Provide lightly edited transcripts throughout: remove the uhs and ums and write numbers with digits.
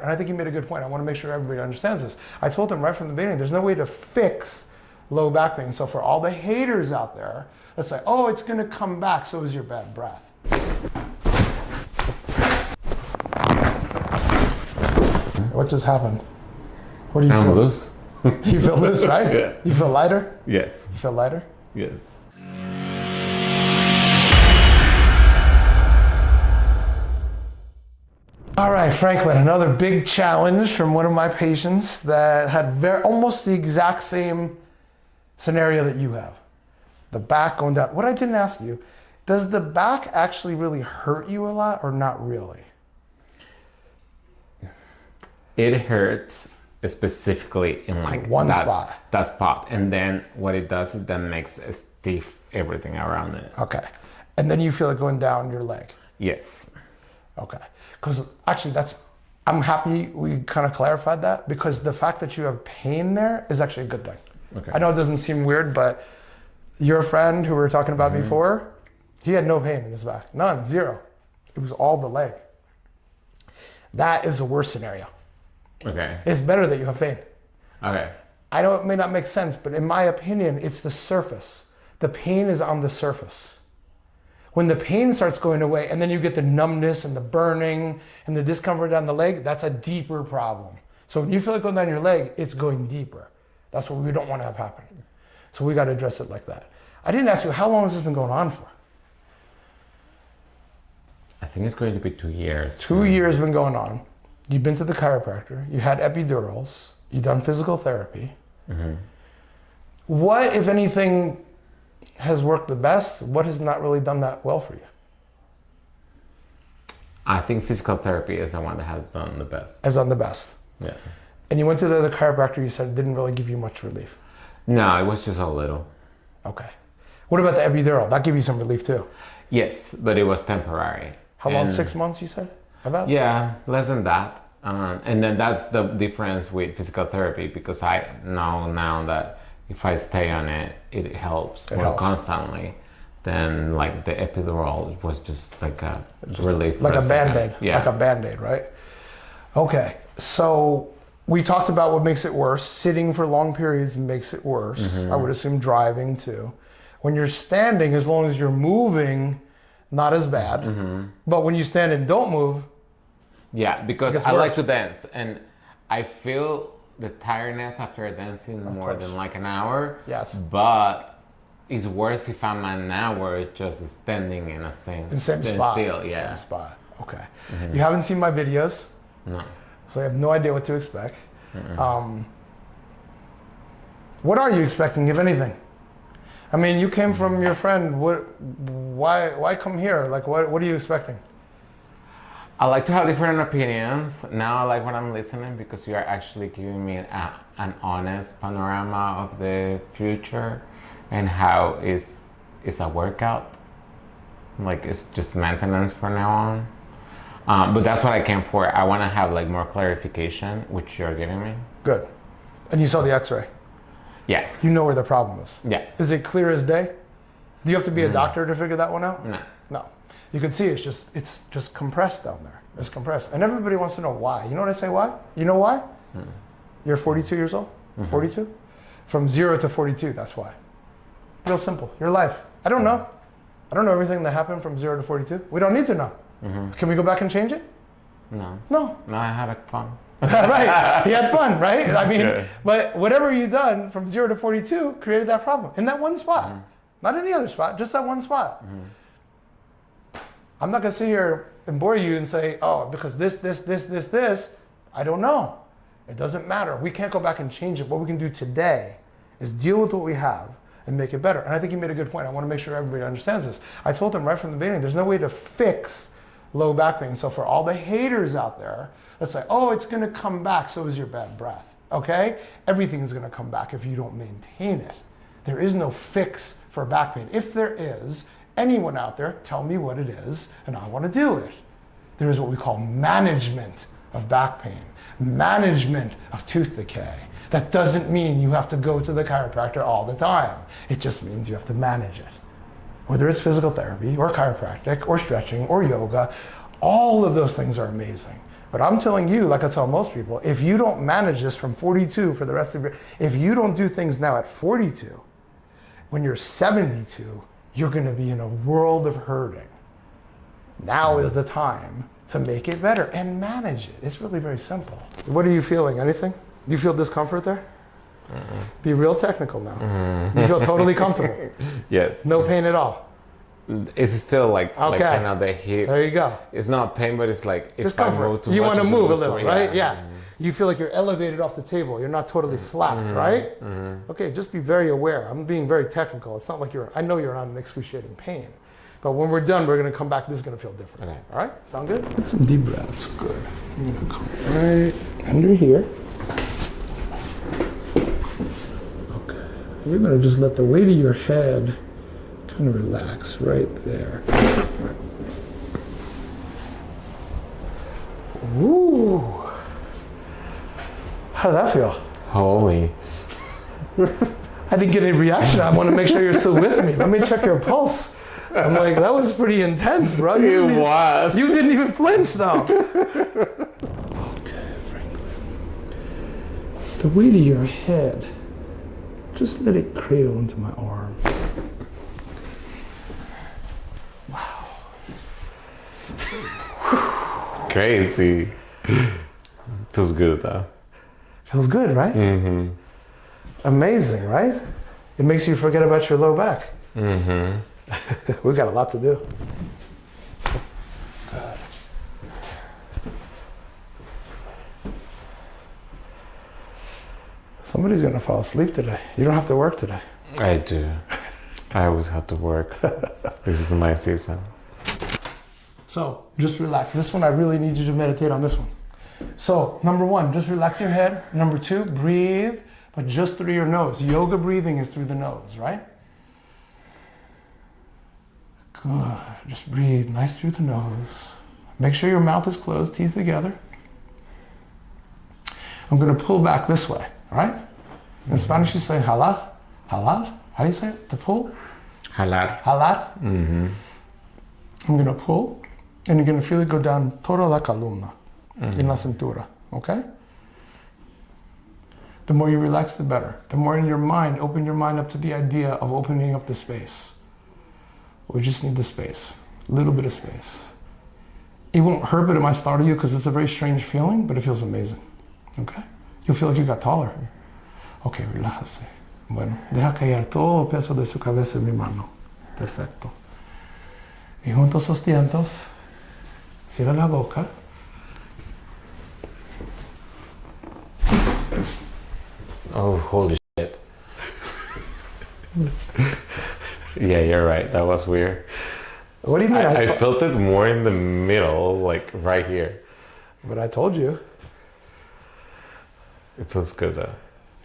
And I think you made a good point. I want to make sure everybody understands this. I told him right from the beginning, there's no way to fix low back pain. So for all the haters out there that say, oh, it's going to come back, so is your bad breath. What just happened? What do you feel? I'm loose. You feel loose, right? Yeah. You feel lighter? Yes. You feel lighter? Yes. All right, Franklin, another big challenge from one of my patients that had almost the exact same scenario that you have. The back going down. What I didn't ask you, does the back actually really hurt you a lot or not really? It hurts specifically in like one spot. That spot. And then what it does is then makes it stiff everything around it. Okay. And then you feel it going down your leg? Yes. Okay. Because actually I'm happy we kind of clarified that, because the fact that you have pain there is actually a good thing. Okay. I know it doesn't seem weird, but your friend who we were talking about before, he had no pain in his back. None, zero. It was all the leg. That is the worst scenario. Okay. It's better that you have pain. Okay. I know it may not make sense, but in my opinion, it's the surface. The pain is on the surface. When the pain starts going away and then you get the numbness and the burning and the discomfort down the leg, that's a deeper problem. So when you feel it going down your leg, it's going deeper. That's what we don't want to have happen. So we got to address it like that. I didn't ask you, how long has this been going on for? I think it's going to be 2 years. 2 years been going on. You've been to the chiropractor, you had epidurals, you've done physical therapy. Mm-hmm. What, if anything, has worked the best? What has not really done that well for you? I think physical therapy is the one that has done the best. Has done the best. Yeah. And you went to the chiropractor, you said it didn't really give you much relief. No, it was just a little. Okay. What about the epidural? That gave you some relief too? Yes, but it was temporary. How long? 6 months, you said? About? Yeah, less than that. And then that's the difference with physical therapy, because I know now that if I stay on it, it helps more constantly than like the epidural was just like a relief. Like a Band-Aid. Yeah. Like a Band-Aid, right? Okay. So we talked about what makes it worse. Sitting for long periods makes it worse. Mm-hmm. I would assume driving too. When you're standing, as long as you're moving, not as bad. Mm-hmm. But when you stand and don't move, yeah, because I like to dance and I feel the tiredness after dancing more than like an hour. Yes. But it's worse if I'm an hour just standing in the same spot. Still, yeah. Same spot. Okay. Mm-hmm. You haven't seen my videos. No. So I have no idea what to expect. What are you expecting, if anything? I mean, you came from your friend. Why come here? Like, what are you expecting? I like to have different opinions. Now I like when I'm listening, because you are actually giving me an honest panorama of the future and how it's a workout. Like, it's just maintenance from now on. But that's what I came for. I want to have like more clarification, which you're giving me. Good. And you saw the x-ray? Yeah. You know where the problem is? Yeah. Is it clear as day? Do you have to be a doctor to figure that one out? No. No. You can see it's just compressed down there. It's compressed. And everybody wants to know why. You know what I say why? You know why? You're 42 years old? 42? From 0 to 42, that's why. Real simple. Your life. I don't know. I don't know everything that happened from 0 to 42. We don't need to know. Can we go back and change it? No. No. No, I had fun. Right. He had fun, right? I mean, but whatever you've done from 0 to 42 created that problem in that one spot. Not any other spot, just that one spot. I'm not going to sit here and bore you and say, oh, because this, I don't know. It doesn't matter. We can't go back and change it. What we can do today is deal with what we have and make it better. And I think you made a good point. I want to make sure everybody understands this. I told him right from the beginning, there's no way to fix low back pain. So for all the haters out there that say, oh, it's going to come back, so is your bad breath. Okay? Everything's going to come back if you don't maintain it. There is no fix for back pain. If there is, anyone out there, tell me what it is, and I want to do it. There is what we call management of back pain, management of tooth decay. That doesn't mean you have to go to the chiropractor all the time. It just means you have to manage it. Whether it's physical therapy or chiropractic or stretching or yoga, All of those things are amazing. But I'm telling you, like I tell most people, if you don't manage this from 42 for the rest of your, if you don't do things now at 42, when you're 72, you're going to be in a world of hurting. Now is the time to make it better and manage it. It's really very simple. What are you feeling? Anything? Do you feel discomfort there? Be real technical now. You feel totally comfortable? Yes. No pain at all? It's still like kind of the hip. There you go. It's not pain, but it's like if Discomfort. I move too you much, want to move a little, going, right? Yeah. You feel like you're elevated off the table. You're not totally flat, right? Okay, just be very aware. I'm being very technical. It's not like I know you're not in excruciating pain. But when we're done, we're going to come back. This is going to feel different. Okay. All right? Sound good? Get some deep breaths. Good. I'm going to come right under here. Okay. You're going to just let the weight of your head kind of relax right there. Ooh. How did that feel? Holy. I didn't get any reaction. I want to make sure you're still with me. Let me check your pulse. I'm like, that was pretty intense, bro. It was. You didn't even flinch, though. Okay, Franklin. The weight of your head, just let it cradle into my arm. Wow. Crazy. Feels good, though. Feels good, right? Mm-hmm. Amazing, right? It makes you forget about your low back. Mm-hmm. We've got a lot to do. Good. Somebody's gonna fall asleep today. You don't have to work today. I do. I always have to work. This is my season. So just relax. This one, I really need you to meditate on this one. So number one, just relax your head. Number two, breathe, but just through your nose. Yoga breathing is through the nose, right? Good. Just breathe nice through the nose. Make sure your mouth is closed, teeth together. I'm going to pull back this way, all right? In Spanish, you say jalar. Jalar? How do you say it? To pull? Jalar. Jalar. Mm-hmm. I'm going to pull, and you're going to feel it go down toda la columna, in la cintura, okay? The more you relax, the better. The more in your mind, open your mind up to the idea of opening up the space. We just need the space, a little bit of space. It won't hurt, but it might startle you because it's a very strange feeling, but it feels amazing, okay? You'll feel like you got taller. Okay, relájese. Bueno, deja caer todo el peso de su cabeza en mi mano. Perfecto. Y junto esos dientes, cierra la boca. Oh, holy shit. Yeah, you're right. That was weird. What do you mean? I felt it more in the middle, like right here. But I told you. It feels good though.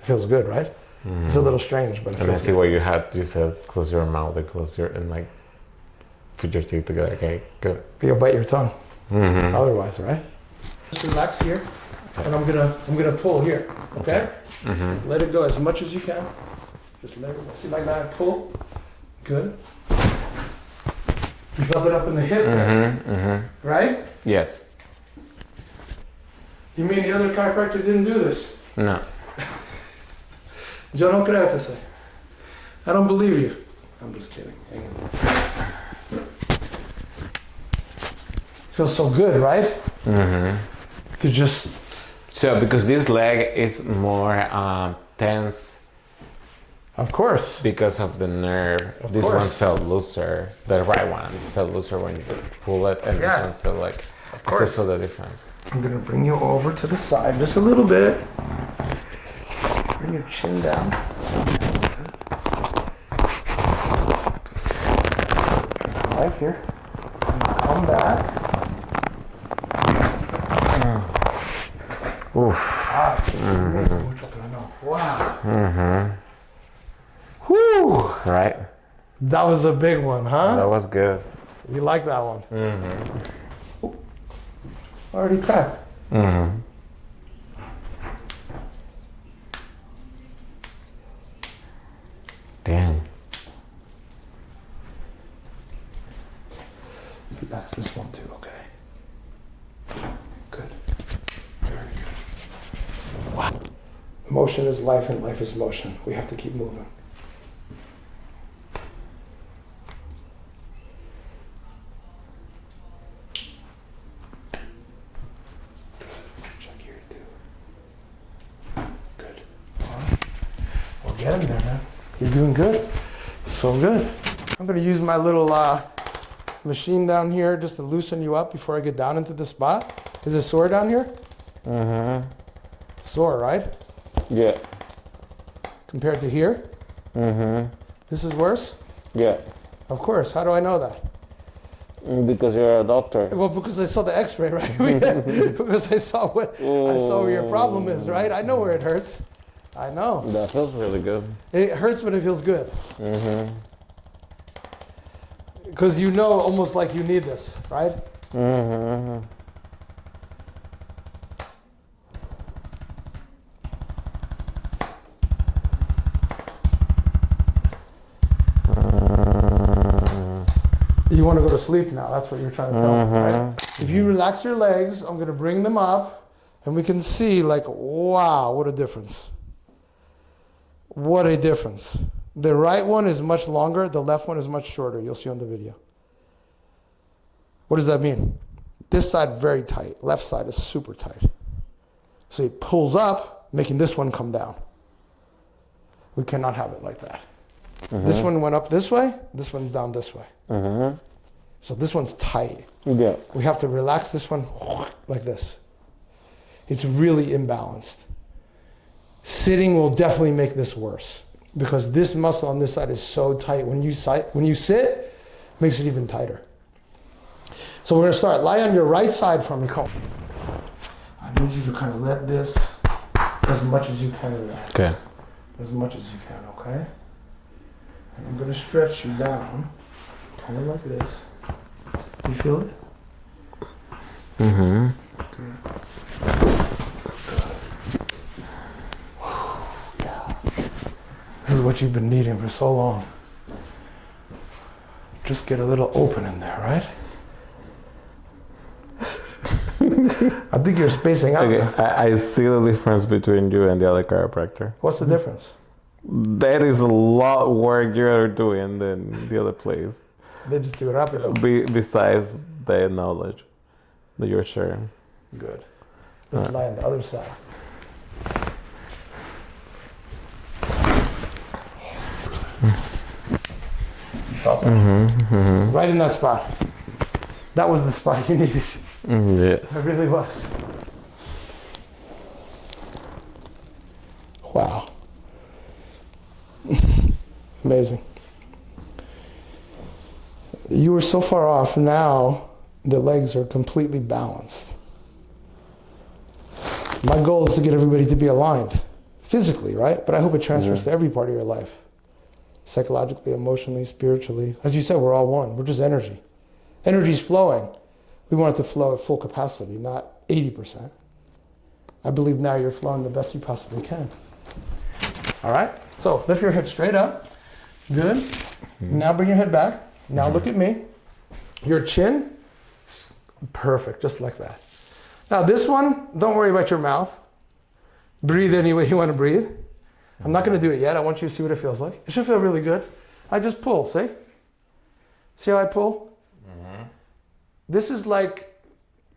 It feels good, right? Mm-hmm. It's a little strange, but it and I feels see good. what you had. You said close your mouth and and like put your teeth together. Okay, good. You'll bite your tongue. Mm-hmm. Otherwise, right? Just relax here, okay. And I'm gonna pull here. Okay. Mm-hmm. Let it go as much as you can. Just let it go. See like that? Pull. Good. You felt it up in the hip, right? Yes. You mean the other chiropractor didn't do this? No. Yo no creo que sé. I don't believe you. I'm just kidding. Hang on. Feels so good, right? Mm-hmm. You just... So because this leg is more tense. Of course. Because of the nerve. Of this course. one felt looser. The right one felt looser when you pull it, and this one's still like, I still feel the difference. I'm gonna bring you over to the side just a little bit. Bring your chin down. Right here. Come back. Oof. Wow. Mm-hmm. Whew. Right? That was a big one, huh? That was good. You like that one? Mm-hmm. Ooh. Already cracked. Mm-hmm. Damn. That's this one too, okay? Good. Very good. Wow. Motion is life and life is motion. We have to keep moving. Check here too. Good. All right. Well, get in there, man. You're doing good. So good. I'm going to use my little machine down here just to loosen you up before I get down into the spot. Is it sore down here? Mm-hmm. Sore, right? Yeah. Compared to here? Mm-hmm. This is worse? Yeah. Of course. How do I know that? Because you're a doctor. Well, because I saw the x-ray, right? Because I saw where your problem is, right? I know where it hurts. I know. That feels really good. It hurts, but it feels good. Mm-hmm. Because you know almost like you need this, right? Mm-hmm. You want to go to sleep now. That's what you're trying to tell me, right? If you relax your legs, I'm going to bring them up, and we can see, like, wow, what a difference. What a difference. The right one is much longer. The left one is much shorter. You'll see on the video. What does that mean? This side, very tight. Left side is super tight. So it pulls up, making this one come down. We cannot have it like that. This one went up this way. This one's down this way. So this one's tight. Yeah. We have to relax this one like this. It's really imbalanced. Sitting will definitely make this worse because this muscle on this side is so tight. When you sit, it makes it even tighter. So we're gonna start. Lie on your right side for me. Come. I need you to kind of let this as much as you can relax. Okay. As much as you can, okay? And I'm gonna stretch you down, kind of like this. You feel it? Mm-hmm. Yeah. This is what you've been needing for so long. Just get a little open in there, right? I think you're spacing out. Okay, I see the difference between you and the other chiropractor. What's the difference? That is a lot work you're doing than the other place. They just do it rápido. Besides the knowledge that you're sharing. Good. Let's lie on the other side. You felt that? Right in that spot. That was the spot you needed. Yes. It really was. Wow. Amazing. You were so far off. Now the legs are completely balanced. My goal is to get everybody to be aligned physically, right? But I hope it transfers to every part of your life. Psychologically, emotionally, spiritually. As you said, we're all one. We're just energy. Energy's flowing. We want it to flow at full capacity, not 80%. I believe now you're flowing the best you possibly can. All right? So lift your head straight up. Good. Now bring your head back. Now look at me. Your chin, perfect, just like that. Now this one, don't worry about your mouth. Breathe any way you want to breathe. I'm not going to do it yet. I want you to see what it feels like. It should feel really good. I just pull, see? See how I pull? This is like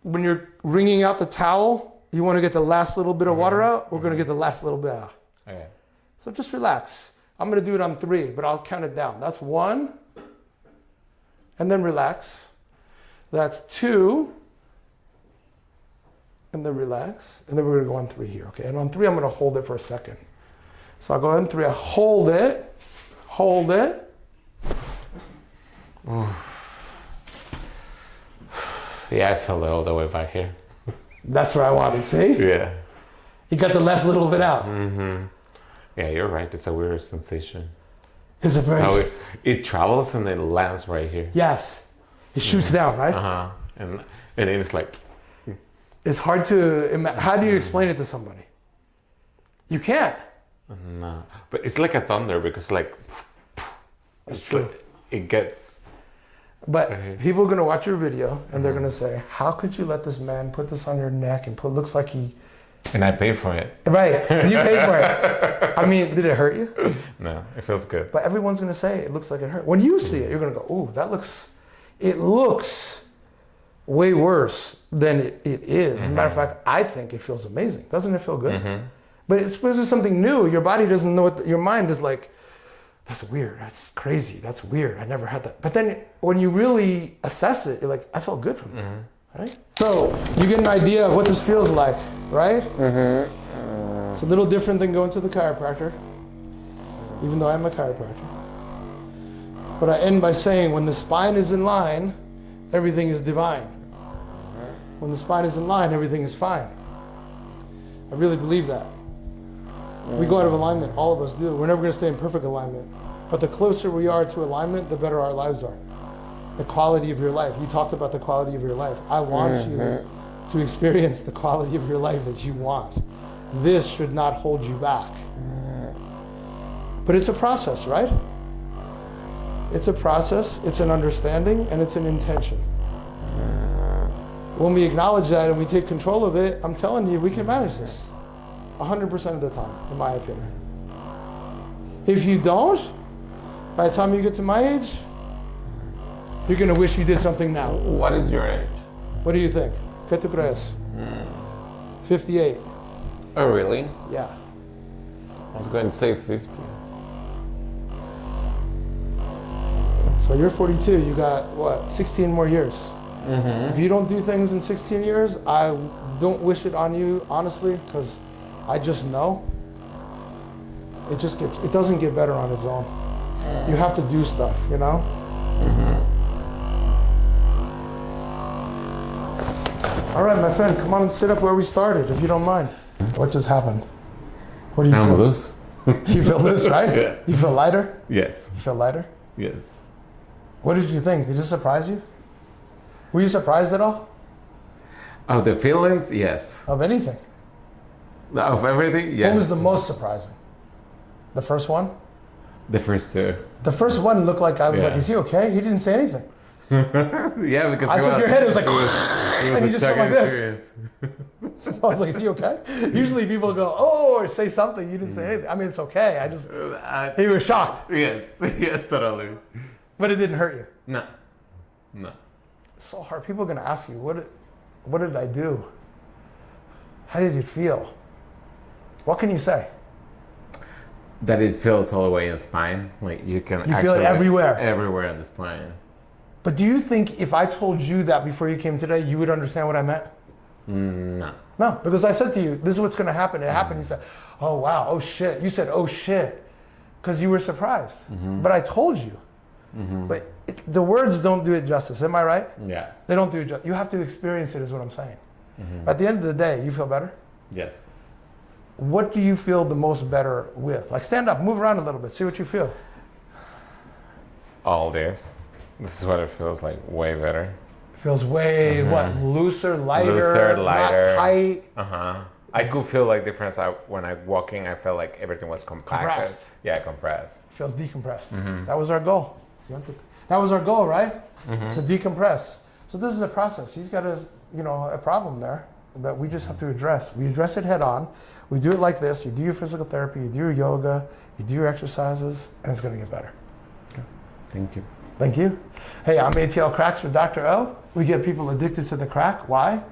when you're wringing out the towel, you want to get the last little bit of water out, we're going to get the last little bit out. Okay. So just relax. I'm going to do it on 3, but I'll count it down. That's 1, and then relax. That's 2, and then relax. And then we're going to go on 3 here, okay? And on 3, I'm going to hold it for a second. So I'll go ahead on 3, I hold it. Yeah, I felt it all the way back here. That's where I wanted, see? Yeah. You got the last little bit out. Yeah, you're right. It's a weird sensation. It's a very... It travels and it lands right here. Yes. It shoots down, right? And then it's like... It's hard to imagine. How do you explain it to somebody? You can't. No. But it's like a thunder because like... That's true. It gets... But people are going to watch your video and they're going to say, how could you let this man put this on your neck and looks like he... And I paid for it. Right, you paid for it. I mean, did it hurt you? No, it feels good. But everyone's going to say it looks like it hurt. When you see it, you're going to go, ooh, it looks way worse than it is. As a matter of fact, I think it feels amazing. Doesn't it feel good? But it's supposed to be something new. Your body doesn't know what, your mind is like, that's weird, that's crazy, that's weird, I never had that. But then when you really assess it, you're like, I felt good from it, right? So you get an idea of what this feels like, right? It's a little different than going to the chiropractor, even though I'm a chiropractor. But I end by saying, when the spine is in line, everything is divine. When the spine is in line, everything is fine. I really believe that. We go out of alignment, all of us do. We're never going to stay in perfect alignment. But the closer we are to alignment, the better our lives are. The quality of your life. You talked about the quality of your life. I want you to experience the quality of your life that you want. This should not hold you back. But it's a process, right? It's a process, it's an understanding, and it's an intention. When we acknowledge that and we take control of it, I'm telling you, we can manage this 100% of the time, in my opinion. If you don't, by the time you get to my age, you're going to wish you did something now. What is your age? What do you think? ¿Qué tú crees? 58. Oh, really? Yeah. I was going to say 50. So you're 42, you got, what, 16 more years. If you don't do things in 16 years, I don't wish it on you, honestly, because I just know. It doesn't get better on its own. You have to do stuff, you know? All right, my friend, come on and sit up where we started, if you don't mind. What just happened? What do you feel? I'm loose. You feel loose, right? Yeah. You feel lighter? Yes. You feel lighter? Yes. What did you think? Did it surprise you? Were you surprised at all? Of the feelings, yes. Of anything? Of everything, yes. What was the most surprising? The first one? The first two. The first one looked like I was like, is he okay? He didn't say anything. Yeah, because I took your head, it was like, and you just went like this. Serious. I was like, is he okay? Usually people go, oh, or say something. You didn't say anything. I mean, it's okay. He was shocked. Yes, yes, totally. But it didn't hurt you. No. It's so hard. People are going to ask you, what did I do? How did it feel? What can you say? That it feels all the way in the spine. Like you feel it everywhere. Everywhere in the spine. But do you think if I told you that before you came today, you would understand what I meant? No. No, because I said to you, this is what's going to happen. It happened. You said, oh, wow, oh, shit. You said, oh, shit, because you were surprised. But I told you. But the words don't do it justice. Am I right? Yeah. They don't do it justice. You have to experience it is what I'm saying. At the end of the day, you feel better? Yes. What do you feel the most better with? Like stand up, move around a little bit, see what you feel. All this. This is what it feels like, way better. It feels way, what, looser, lighter, not tight? I could feel like difference when I walking. I felt like everything was compacted. Compressed. Yeah, compressed. It feels decompressed. That was our goal. That was our goal, right? To decompress. So this is a process. He's got a problem there that we just have to address. We address it head on. We do it like this. You do your physical therapy, you do your yoga, you do your exercises, and it's going to get better. Okay. Thank you. Thank you. Hey, I'm ATL Cracks for Dr.O. We get people addicted to the crack. Why?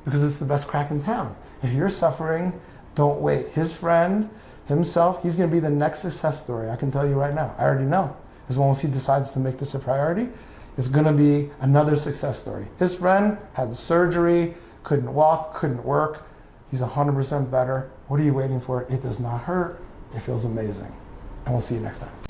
Because it's the best crack in town. If you're suffering, don't wait. His friend, himself, he's going to be the next success story. I can tell you right now. I already know. As long as he decides to make this a priority, it's going to be another success story. His friend had surgery, couldn't walk, couldn't work. He's 100% better. What are you waiting for? It does not hurt. It feels amazing. And we'll see you next time.